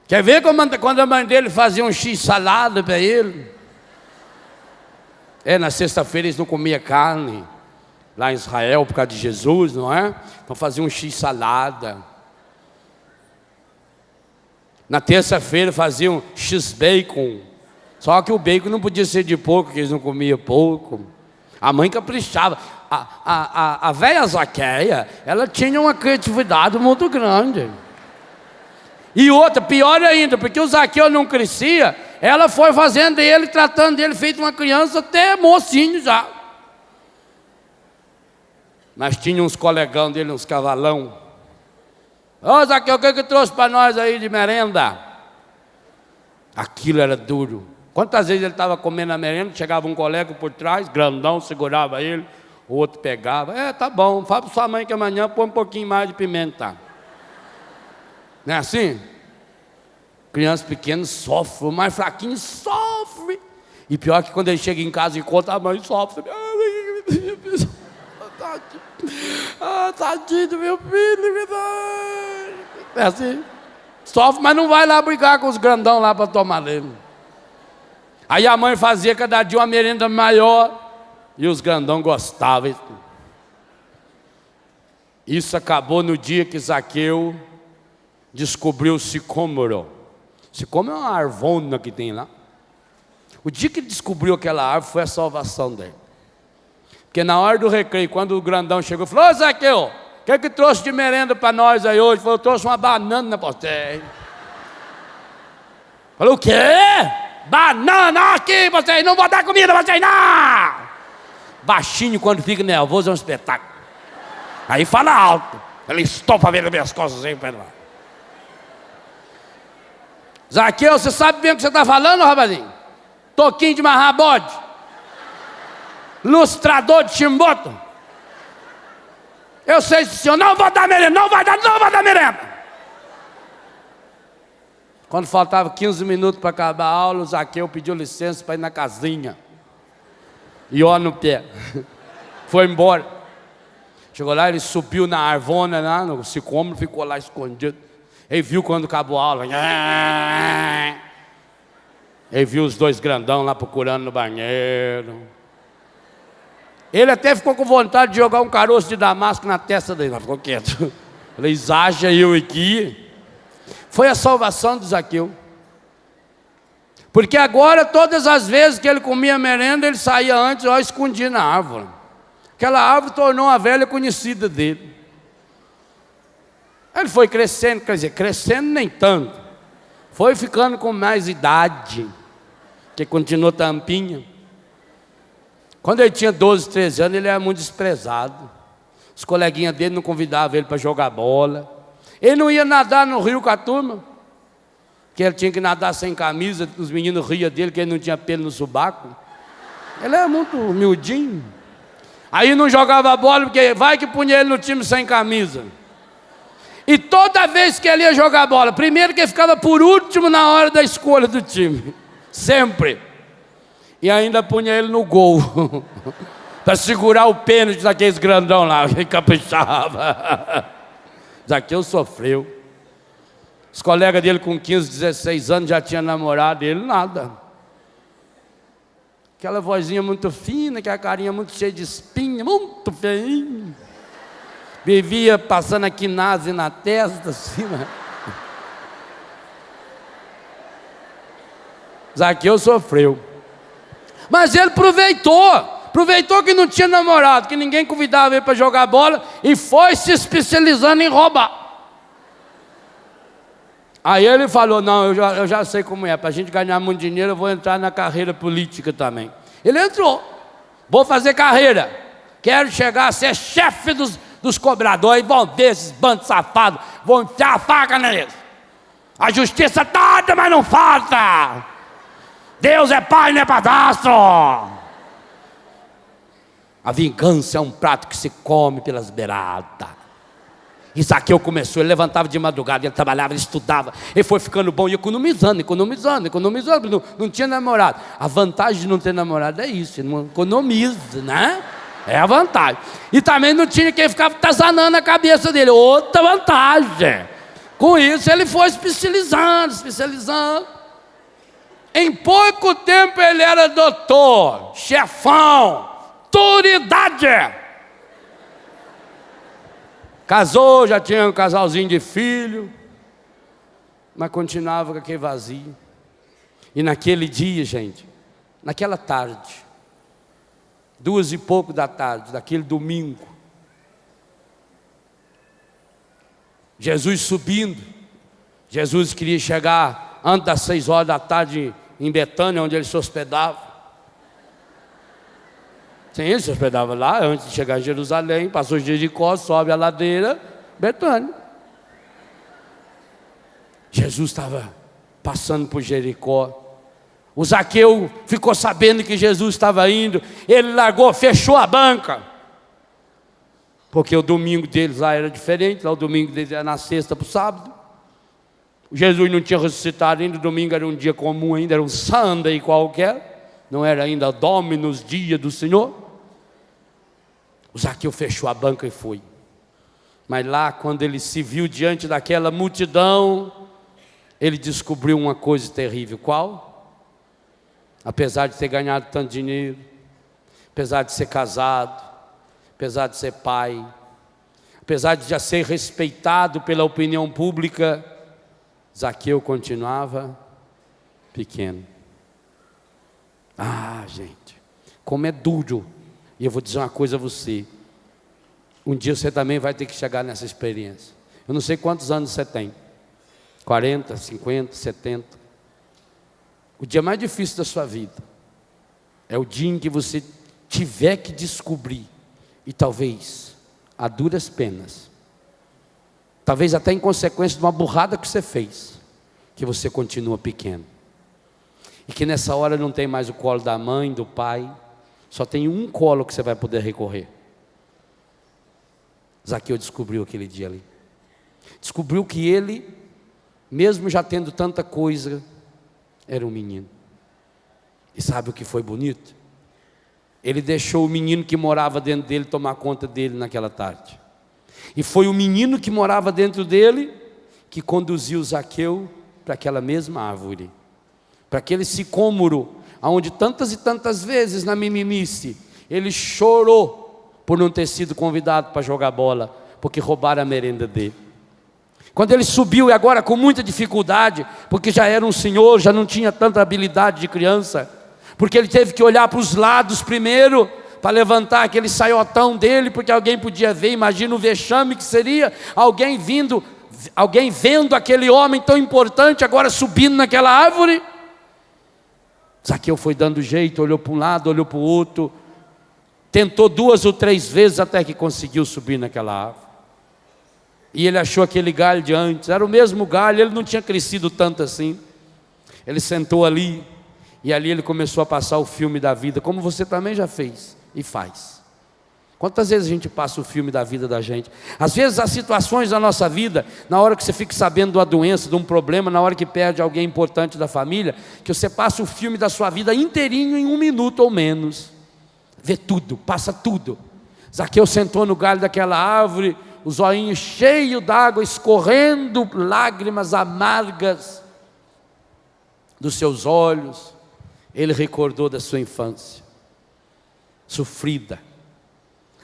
Quer ver quando a mãe dele fazia um x-salada para ele? Na sexta-feira eles não comiam carne. Lá em Israel, por causa de Jesus, não é? Então fazia um x-salada. Na terça-feira faziam x-bacon. Só que o bacon não podia ser de porco, porque eles não comiam porco. A mãe caprichava. A velha Zaqueia, ela tinha uma criatividade muito grande. E outra, pior ainda, porque o Zaqueu não crescia, ela foi fazendo ele, tratando ele, feito uma criança, até mocinho já. Mas tinha uns colegão dele, uns cavalão. Ô Zaqueu, o que trouxe para nós aí de merenda? Aquilo era duro. Quantas vezes ele estava comendo a merenda, chegava um colega por trás, grandão, segurava ele, o outro pegava. Tá bom, fala para sua mãe que amanhã põe um pouquinho mais de pimenta. Não é assim? Criança pequena sofre, o mais fraquinho sofre. E pior que quando ele chega em casa e conta, a mãe sofre. Tadinho do meu filho. É assim. Sofre, mas não vai lá brigar com os grandão lá para tomar leme. Aí a mãe fazia cada dia uma merenda maior e os grandão gostavam. Isso acabou no dia que Zaqueu descobriu o sicômoro. Sicômoro é uma arvona que tem lá. O dia que ele descobriu aquela árvore foi a salvação dele. Porque na hora do recreio, quando o grandão chegou, falou: ô Zaqueu, o que trouxe de merenda para nós aí hoje? Falou: eu trouxe uma banana para você. Falou: o quê? Banana aqui, você não vou dar comida para você não. Baixinho, quando fica nervoso, é um espetáculo. Aí fala alto. Ele estopa vendo minhas costas aí para lá. Zaqueu, você sabe bem o que você está falando, rapazinho? Toquinho de marrar bode. Lustrador de chimboto. Eu sei se o senhor não vai dar merenda, não vai dar merenda. Quando faltava 15 minutos para acabar a aula, o Zaqueu pediu licença para ir na casinha. E ó no pé. Foi embora. Chegou lá, ele subiu na arvona, lá, no sicômoro, ficou lá escondido. Ele viu quando acabou a aula. Ele viu os dois grandão lá procurando no banheiro. Ele até ficou com vontade de jogar um caroço de damasco na testa dele. Mas ficou quieto. Falei: exagera eu aqui. Foi a salvação de Zaqueu. Porque agora, todas as vezes que ele comia merenda, ele saía antes, ó, escondia na árvore. Aquela árvore tornou uma velha conhecida dele. Ele foi crescendo, quer dizer, crescendo nem tanto. Foi ficando com mais idade, que continuou tampinha. Quando ele tinha 12, 13 anos, ele era muito desprezado. Os coleguinhas dele não convidavam ele para jogar bola. Ele não ia nadar no rio com a turma, que ele tinha que nadar sem camisa. Os meninos riam dele, que ele não tinha pelo no sobaco. Ele era muito humildinho. Aí não jogava bola, porque vai que punha ele no time sem camisa. E toda vez que ele ia jogar bola, primeiro que ele ficava por último na hora da escolha do time. Sempre. E ainda punha ele no gol. Para segurar o pênalti daqueles grandão lá, que caprichava. Zaqueu sofreu. Os colegas dele com 15, 16 anos já tinham namorado, ele nada. Aquela vozinha muito fina, aquela carinha muito cheia de espinha, muito feinho. Vivia passando a quinase na testa, assim, né? Zaqueu sofreu. Mas ele aproveitou que não tinha namorado, que ninguém convidava ele para jogar bola, e foi se especializando em roubar. Aí ele falou, não, eu já sei como é, para a gente ganhar muito dinheiro, eu vou entrar na carreira política também. Ele entrou, vou fazer carreira, quero chegar a ser chefe dos cobradores, vão ver esses bandos safados, vão enfiar a faca neles. A justiça tarda, mas não falta. Deus é pai, não é padrasto. A vingança é um prato que se come pelas beiradas. E Zaqueu começou, ele levantava de madrugada, ele trabalhava, ele estudava, ele foi ficando bom e economizando, não tinha namorado. A vantagem de não ter namorado é isso, ele não economiza, né? É a vantagem. E também não tinha quem ficava atazanando a cabeça dele, outra vantagem. Com isso ele foi especializando. Em pouco tempo ele era doutor, chefão, autoridade. Casou, já tinha um casalzinho de filho, mas continuava com aquele vazio. E naquele dia, gente, naquela tarde, 2:00 da tarde, daquele domingo, Jesus subindo, Jesus queria chegar antes das 6 da tarde em Betânia, onde ele se hospedava. Sim, ele se hospedava lá, antes de chegar em Jerusalém, passou Jericó, sobe a ladeira, Betânia. Jesus estava passando por Jericó. O Zaqueu ficou sabendo que Jesus estava indo, ele largou, fechou a banca. Porque o domingo deles lá era diferente, lá o domingo deles era na sexta para o sábado. Jesus não tinha ressuscitado ainda, o domingo era um dia comum ainda, era um Sunday qualquer, não era ainda Dominus, dia do Senhor. O Zaqueu fechou a banca e foi. Mas lá, quando ele se viu diante daquela multidão, ele descobriu uma coisa terrível. Qual? Apesar de ter ganhado tanto dinheiro, apesar de ser casado, apesar de ser pai, apesar de já ser respeitado pela opinião pública, Zaqueu continuava pequeno. Ah, gente, como é duro. E eu vou dizer uma coisa a você. Um dia você também vai ter que chegar nessa experiência. Eu não sei quantos anos você tem. 40, 50, 70. O dia mais difícil da sua vida é o dia em que você tiver que descobrir, e talvez a duras penas, talvez até em consequência de uma burrada que você fez, que você continua pequeno. E que nessa hora não tem mais o colo da mãe, do pai, só tem um colo que você vai poder recorrer. Zaqueu descobriu aquele dia ali. Descobriu que ele, mesmo já tendo tanta coisa, era um menino. E sabe o que foi bonito? Ele deixou o menino que morava dentro dele tomar conta dele naquela tarde. E foi o menino que morava dentro dele que conduziu Zaqueu para aquela mesma árvore, para aquele sicômoro, onde tantas e tantas vezes na mimimice ele chorou por não ter sido convidado para jogar bola, porque roubaram a merenda dele. Quando ele subiu, e agora com muita dificuldade, porque já era um senhor, já não tinha tanta habilidade de criança, porque ele teve que olhar para os lados primeiro, para levantar aquele saiotão dele, porque alguém podia ver. Imagina o vexame que seria alguém vendo aquele homem tão importante agora subindo naquela árvore. Zaqueu foi dando jeito, olhou para um lado, olhou para o outro, tentou 2 ou 3 vezes até que conseguiu subir naquela árvore. E ele achou aquele galho de antes, era o mesmo galho, ele não tinha crescido tanto assim. Ele sentou ali, e ali ele começou a passar o filme da vida, como você também já fez e faz. Quantas vezes a gente passa o filme da vida da gente? Às vezes há situações da nossa vida, na hora que você fica sabendo de uma doença, de um problema, na hora que perde alguém importante da família, que você passa o filme da sua vida inteirinho em 1 minuto ou menos. Vê tudo, passa tudo. Zaqueu sentou no galho daquela árvore, os olhinhos cheios d'água, escorrendo lágrimas amargas dos seus olhos. Ele recordou da sua infância sofrida,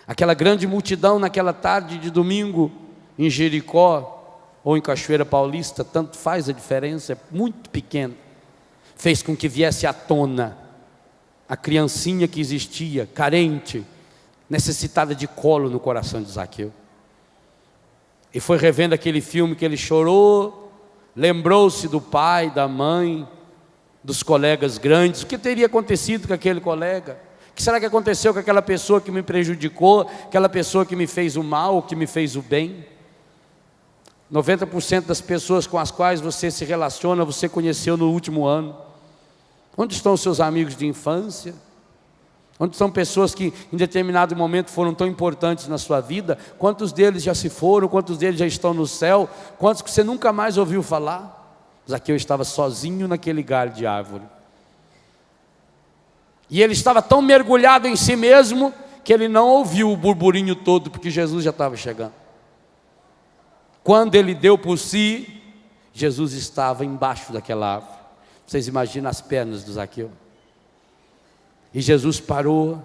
aquela grande multidão naquela tarde de domingo em Jericó ou em Cachoeira Paulista, tanto faz a diferença, é muito pequena, fez com que viesse à tona a criancinha que existia, carente, necessitada de colo no coração de Zaqueu. E foi revendo aquele filme que ele chorou, lembrou-se do pai, da mãe, dos colegas grandes. O que teria acontecido com aquele colega? O que será que aconteceu com aquela pessoa que me prejudicou, aquela pessoa que me fez o mal, que me fez o bem? 90% das pessoas com as quais você se relaciona, você conheceu no último ano. Onde estão os seus amigos de infância? Onde são pessoas que em determinado momento foram tão importantes na sua vida? Quantos deles já se foram? Quantos deles já estão no céu? Quantos que você nunca mais ouviu falar? Zaqueu estava sozinho naquele galho de árvore. E ele estava tão mergulhado em si mesmo, que ele não ouviu o burburinho todo, porque Jesus já estava chegando. Quando ele deu por si, Jesus estava embaixo daquela árvore. Vocês imaginam as pernas do Zaqueu? E Jesus parou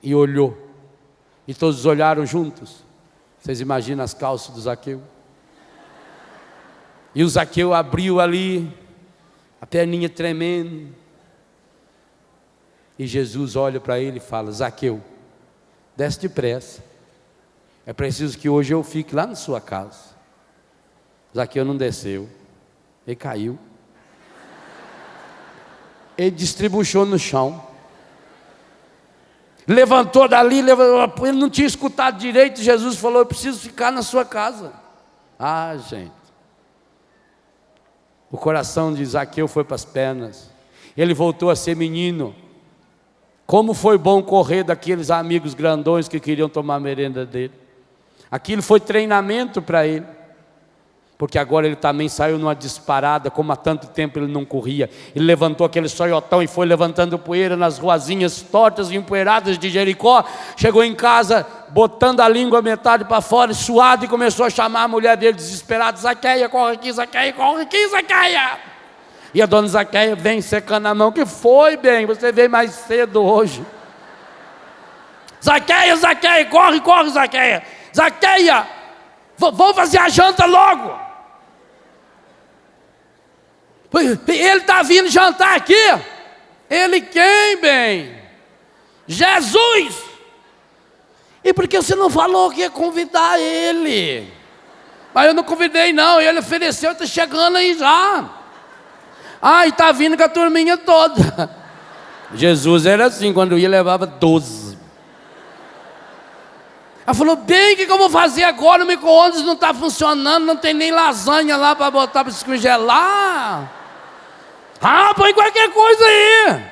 e olhou, e todos olharam juntos. Vocês imaginam as calças do Zaqueu? E o Zaqueu abriu ali, a perninha tremendo, e Jesus olha para ele e fala: Zaqueu, desce depressa, é preciso que hoje eu fique lá na sua casa. Zaqueu não desceu, ele caiu, ele distribuiu no chão, levantou dali, ele não tinha escutado direito. Jesus falou: eu preciso ficar na sua casa. Ah, gente, o coração de Zaqueu foi para as pernas, ele voltou a ser menino. Como foi bom correr daqueles amigos grandões que queriam tomar a merenda dele. Aquilo foi treinamento para ele, porque agora ele também saiu numa disparada, como há tanto tempo ele não corria. Ele levantou aquele soiotão e foi levantando poeira nas ruazinhas tortas e empoeiradas de Jericó. Chegou em casa, botando a língua metade para fora, suado, e começou a chamar a mulher dele desesperada: Zaqueia, corre aqui, Zaqueia, corre aqui, Zaqueia. E a dona Zaqueia vem secando a mão: que foi, bem? Você veio mais cedo hoje. Zaqueia, Zaqueia, corre, corre, Zaqueia. Zaqueia, vamos fazer a janta logo. Ele está vindo jantar aqui. Ele quem, bem? Jesus. E por que você não falou que ia convidar ele? Mas eu não convidei não, ele ofereceu, está chegando aí já. Ah, e está vindo com a turminha toda. Jesus era assim, quando ia levava 12. Ela falou: bem, o que eu vou fazer agora? O micro-ondas não está funcionando, não tem nem lasanha lá para botar para descongelar. Ah, põe qualquer coisa aí.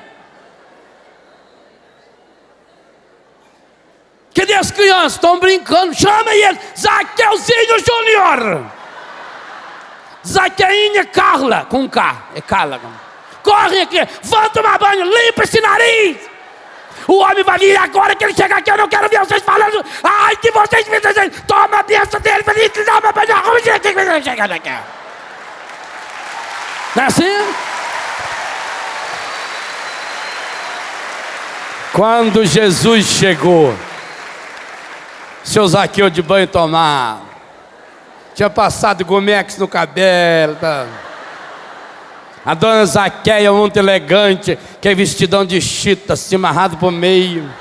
Cadê as crianças? Estão brincando, chama ele. Zaqueuzinho Júnior. Zaqueinha Carla, com K, é Carla. Corre aqui, vão tomar banho, limpa esse nariz. O homem vai vir agora que ele chega aqui, eu não quero ver vocês falando. Ai, que vocês toma a benção dele, toma banho, não é assim? Quando Jesus chegou, seu Zaqueu de banho tomar, Tinha passado gomex no cabelo, tá? A dona Zaqueia, muito elegante, que é vestidão de chita, assim, amarrado por meio,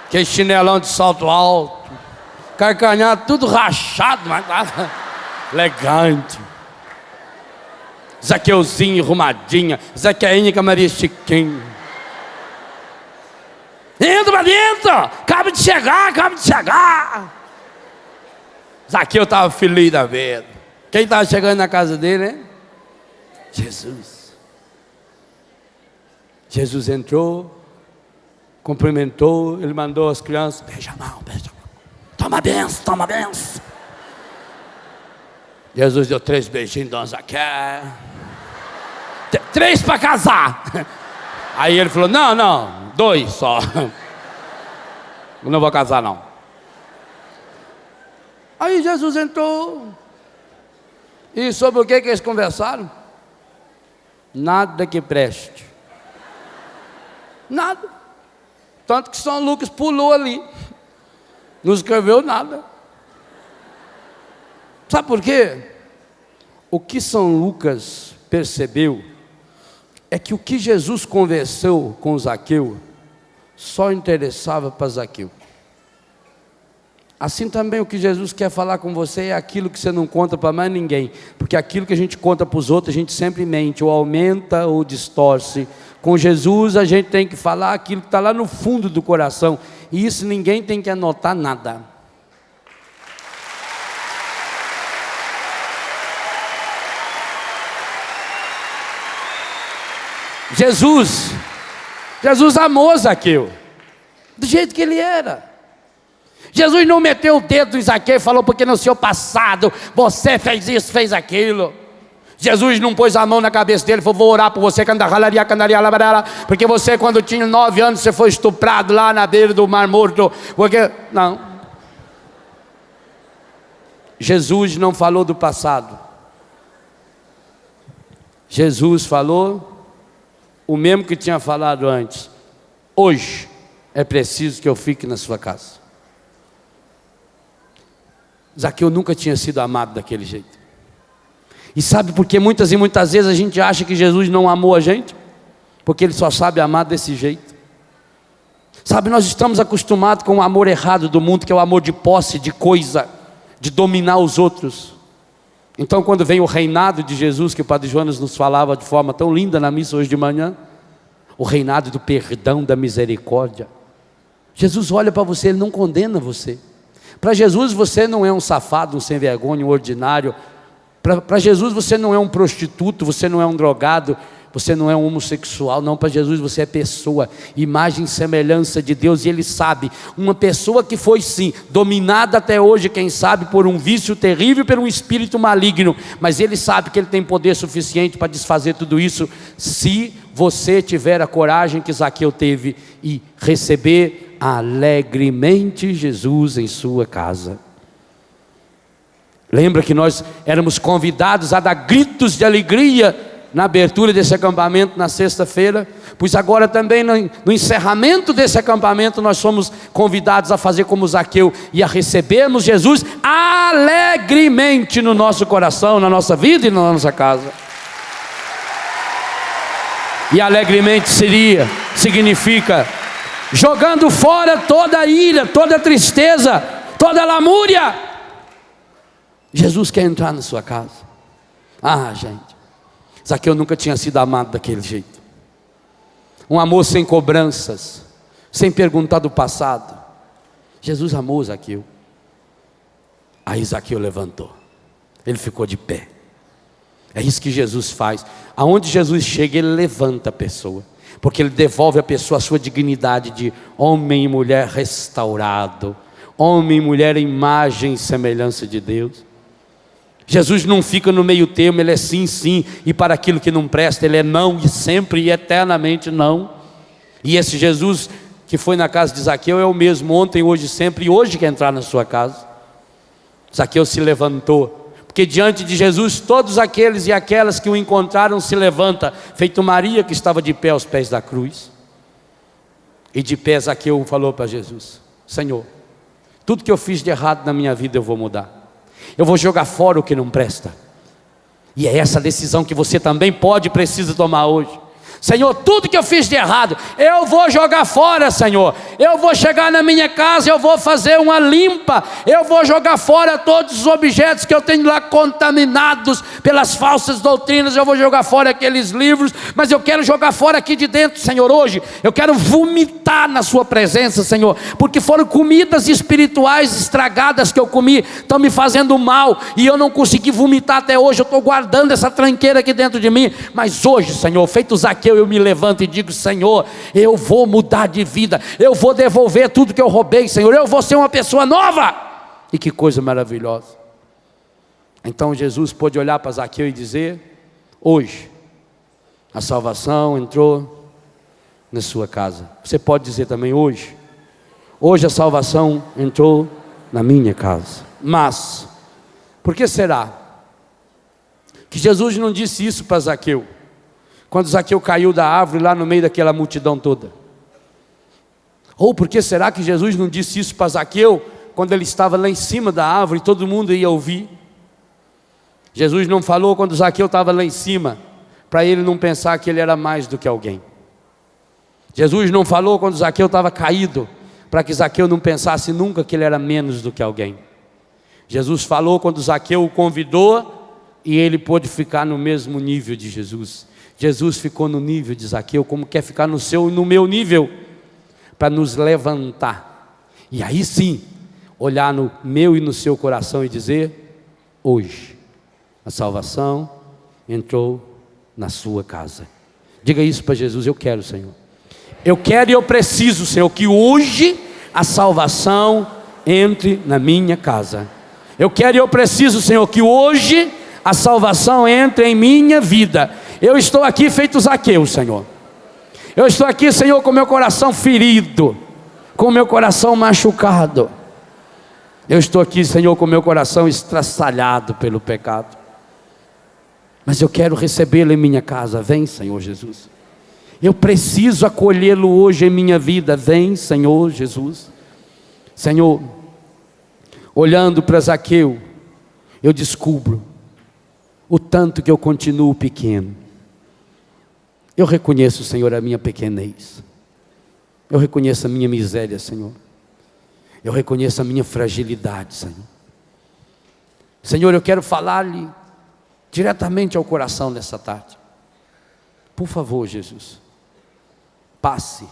que é chinelão de salto alto, carcanhado, tudo rachado, mas elegante. Zaqueuzinho, arrumadinha, Zaqueinha com a Maria Chiquinha. Entra pra dentro, acaba de chegar. Zaqueu estava feliz da vida. Quem estava chegando na casa dele, hein? Jesus entrou, cumprimentou, ele mandou as crianças, beija a mão, toma benção. Jesus deu 3 beijinhos, dona Zaqueu. 3 para casar. Aí ele falou, não, 2 só. Eu não vou casar não. Aí Jesus entrou. E sobre o que eles conversaram? Nada que preste. Nada. Tanto que São Lucas pulou ali. Não escreveu nada. Sabe por quê? O que São Lucas percebeu é que o que Jesus conversou com Zaqueu só interessava para Zaqueu. Assim também o que Jesus quer falar com você é aquilo que você não conta para mais ninguém, porque aquilo que a gente conta para os outros a gente sempre mente, ou aumenta ou distorce. Com Jesus a gente tem que falar aquilo que está lá no fundo do coração, e isso ninguém tem que anotar nada. Jesus amou Zaqueu do jeito que ele era. Jesus não meteu o dedo em Zaqueu e falou, porque no seu passado você fez isso, fez aquilo. Jesus não pôs a mão na cabeça dele e falou, vou orar por você, porque você, quando tinha 9 anos, você foi estuprado lá na beira do Mar Morto. Porque... Não. Jesus não falou do passado. Jesus falou o mesmo que tinha falado antes. Hoje é preciso que eu fique na sua casa. Zaqueu nunca tinha sido amado daquele jeito. E sabe por que muitas e muitas vezes a gente acha que Jesus não amou a gente? Porque Ele só sabe amar desse jeito. Sabe, nós estamos acostumados com o amor errado do mundo, que é o amor de posse, de coisa, de dominar os outros. Então quando vem o reinado de Jesus, que o Padre Jonas nos falava de forma tão linda na missa hoje de manhã, o reinado do perdão, da misericórdia, Jesus olha para você, Ele não condena você. Para Jesus você não é um safado, um sem vergonha, um ordinário. Para Jesus você não é um prostituto, você não é um drogado, você não é um homossexual. Não, para Jesus você é pessoa, imagem e semelhança de Deus. E Ele sabe, uma pessoa que foi sim, dominada até hoje, quem sabe por um vício terrível, por um espírito maligno, mas Ele sabe que Ele tem poder suficiente para desfazer tudo isso, se você tiver a coragem que Zaqueu teve e receber alegremente Jesus em sua casa. Lembra que nós éramos convidados a dar gritos de alegria na abertura desse acampamento na sexta-feira? Pois agora também no encerramento desse acampamento nós somos convidados a fazer como Zaqueu e a recebermos Jesus alegremente no nosso coração, na nossa vida e na nossa casa. E alegremente significa jogando fora toda a ira, toda a tristeza, toda a lamúria. Jesus quer entrar na sua casa. Ah, gente, Zaqueu nunca tinha sido amado daquele jeito. Um amor sem cobranças, sem perguntar do passado. Jesus amou Zaqueu. Aí Zaqueu levantou, ele ficou de pé. É isso que Jesus faz. Aonde Jesus chega, Ele levanta a pessoa, porque Ele devolve a pessoa a sua dignidade de homem e mulher restaurado, homem e mulher imagem e semelhança de Deus. Jesus não fica no meio termo, Ele é sim, sim, e para aquilo que não presta Ele é não, e sempre e eternamente não. E esse Jesus que foi na casa de Zaqueu é o mesmo ontem, hoje, sempre, e hoje quer entrar na sua casa. Zaqueu se levantou, porque diante de Jesus todos aqueles e aquelas que o encontraram se levantam, feito Maria que estava de pé aos pés da cruz. E de pé Zaqueu falou para Jesus: Senhor, tudo que eu fiz de errado na minha vida eu vou mudar. Eu vou jogar fora o que não presta. E é essa decisão que você também pode e precisa tomar hoje. Senhor, tudo que eu fiz de errado, eu vou jogar fora, Senhor. Eu vou chegar na minha casa, eu vou fazer uma limpa. Eu vou jogar fora todos os objetos que eu tenho lá contaminados pelas falsas doutrinas. Eu vou jogar fora aqueles livros, mas eu quero jogar fora aqui de dentro, Senhor, hoje. Eu quero vomitar na sua presença, Senhor, porque foram comidas espirituais estragadas que eu comi, estão me fazendo mal, e eu não consegui vomitar até hoje. Eu estou guardando essa tranqueira aqui dentro de mim, mas hoje, Senhor, feito Zaqueu, eu me levanto e digo: Senhor, eu vou mudar de vida, eu vou devolver tudo que eu roubei, Senhor, eu vou ser uma pessoa nova. E que coisa maravilhosa. Então Jesus pôde olhar para Zaqueu e dizer: hoje a salvação entrou na sua casa. Você pode dizer também: hoje a salvação entrou na minha casa. Mas por que será que Jesus não disse isso para Zaqueu quando Zaqueu caiu da árvore lá no meio daquela multidão toda? Ou por que será que Jesus não disse isso para Zaqueu quando ele estava lá em cima da árvore e todo mundo ia ouvir? Jesus não falou quando Zaqueu estava lá em cima, para ele não pensar que ele era mais do que alguém. Jesus não falou quando Zaqueu estava caído, para que Zaqueu não pensasse nunca que ele era menos do que alguém. Jesus falou quando Zaqueu o convidou e ele pôde ficar no mesmo nível de Jesus. Jesus ficou no nível de Zaqueu, como quer ficar no seu e no meu nível, para nos levantar, e aí sim, olhar no meu e no seu coração e dizer: hoje, a salvação entrou na sua casa. Diga isso para Jesus: eu quero, Senhor, eu quero e eu preciso, Senhor, que hoje a salvação entre na minha casa. Eu quero e eu preciso, Senhor, que hoje a salvação entre em minha vida. Eu estou aqui feito Zaqueu, Senhor. Eu estou aqui, Senhor, com meu coração ferido, com meu coração machucado. Eu estou aqui, Senhor, com meu coração estraçalhado pelo pecado. Mas eu quero recebê-lo em minha casa. Vem, Senhor Jesus. Eu preciso acolhê-lo hoje em minha vida. Vem, Senhor Jesus. Senhor, olhando para Zaqueu, eu descubro o tanto que eu continuo pequeno. Eu reconheço, Senhor, a minha pequenez. Eu reconheço a minha miséria, Senhor. Eu reconheço a minha fragilidade, Senhor. Senhor, eu quero falar-lhe diretamente ao coração nessa tarde. Por favor, Jesus, passe,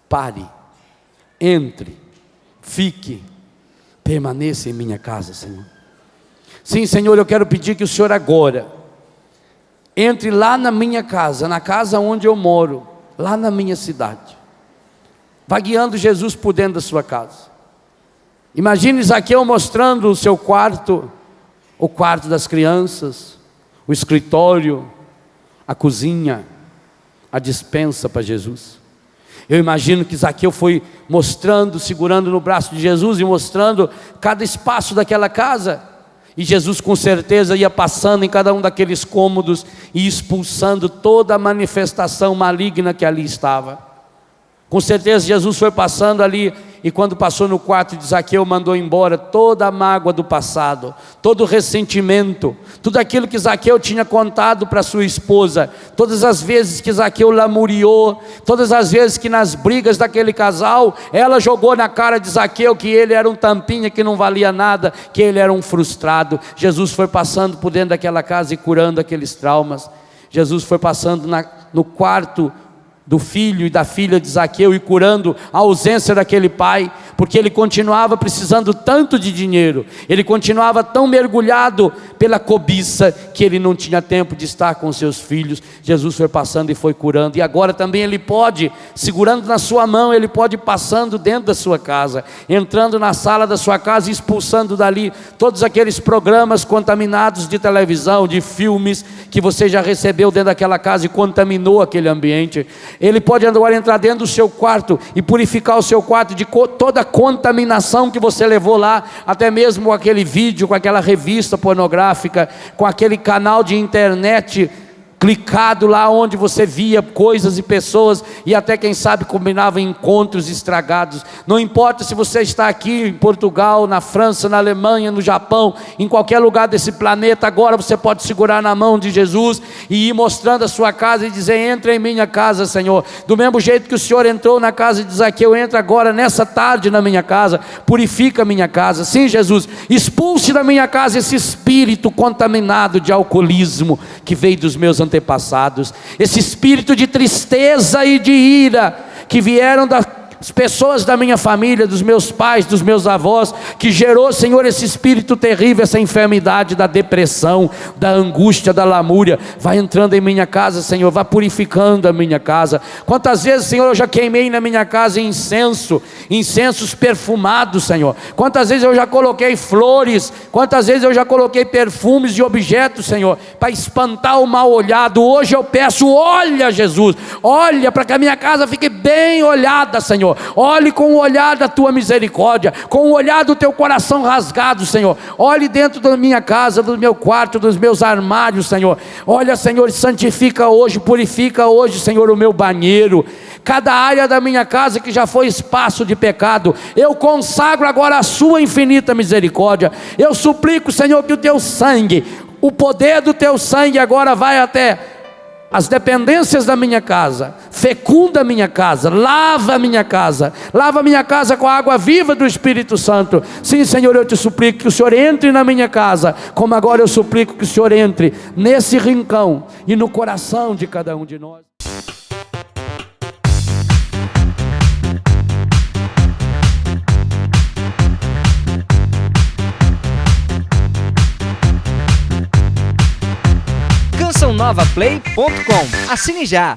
pare, entre, fique, permaneça em minha casa, Senhor. Sim, Senhor, eu quero pedir que o Senhor agora entre lá na minha casa, na casa onde eu moro, lá na minha cidade. Vá guiando Jesus por dentro da sua casa. Imagine Zaqueu mostrando o seu quarto, o quarto das crianças, o escritório, a cozinha, a despensa para Jesus. Eu imagino que Zaqueu foi mostrando, segurando no braço de Jesus e mostrando cada espaço daquela casa. E Jesus com certeza ia passando em cada um daqueles cômodos e expulsando toda a manifestação maligna que ali estava. Com certeza Jesus foi passando ali, e quando passou no quarto de Zaqueu, mandou embora toda a mágoa do passado, todo o ressentimento, tudo aquilo que Zaqueu tinha contado para sua esposa, todas as vezes que Zaqueu lamuriou, todas as vezes que nas brigas daquele casal, ela jogou na cara de Zaqueu que ele era um tampinha, que não valia nada, que ele era um frustrado. Jesus foi passando por dentro daquela casa e curando aqueles traumas. Jesus foi passando no quarto do filho e da filha de Zaqueu e curando a ausência daquele pai, porque ele continuava precisando tanto de dinheiro, ele continuava tão mergulhado pela cobiça, que ele não tinha tempo de estar com seus filhos. Jesus foi passando e foi curando, e agora também ele pode, segurando na sua mão, ele pode ir passando dentro da sua casa, entrando na sala da sua casa e expulsando dali todos aqueles programas contaminados de televisão, de filmes, que você já recebeu dentro daquela casa e contaminou aquele ambiente. Ele pode agora entrar dentro do seu quarto e purificar o seu quarto de toda a contaminação que você levou lá, até mesmo com aquele vídeo, com aquela revista pornográfica, com aquele canal de internet clicado lá onde você via coisas e pessoas, e até quem sabe combinava encontros estragados. Não importa se você está aqui em Portugal, na França, na Alemanha, no Japão, em qualquer lugar desse planeta, agora você pode segurar na mão de Jesus e ir mostrando a sua casa e dizer: entra em minha casa, Senhor. Do mesmo jeito que o Senhor entrou na casa de Zaqueu, entra agora nessa tarde na minha casa, purifica a minha casa. Sim, Jesus, expulse da minha casa esse espírito contaminado de alcoolismo que veio dos meus antepassados, esse espírito de tristeza e de ira que vieram das pessoas da minha família, dos meus pais, dos meus avós, que gerou, Senhor, esse espírito terrível, essa enfermidade da depressão, da angústia, da lamúria. Vai entrando em minha casa, Senhor, vai purificando a minha casa. Quantas vezes, Senhor, eu já queimei na minha casa incensos perfumados, Senhor. Quantas vezes eu já coloquei flores, quantas vezes eu já coloquei perfumes e objetos, Senhor, para espantar o mal olhado. Hoje eu peço: olha, Jesus, olha para que a minha casa fique bem olhada, Senhor. Olhe com o olhar da tua misericórdia, com o olhar do teu coração rasgado, Senhor. Olhe dentro da minha casa, do meu quarto, dos meus armários, Senhor. Olha, Senhor, santifica hoje, purifica hoje, Senhor, o meu banheiro. Cada área da minha casa que já foi espaço de pecado, eu consagro agora a sua infinita misericórdia. Eu suplico, Senhor, que o teu sangue, o poder do teu sangue agora vai até as dependências da minha casa, fecunda a minha casa, lava a minha casa com a água viva do Espírito Santo. Sim, Senhor, eu te suplico que o Senhor entre na minha casa, como agora eu suplico que o Senhor entre nesse rincão e no coração de cada um de nós. CançãoNovaPlay.com. Assine já!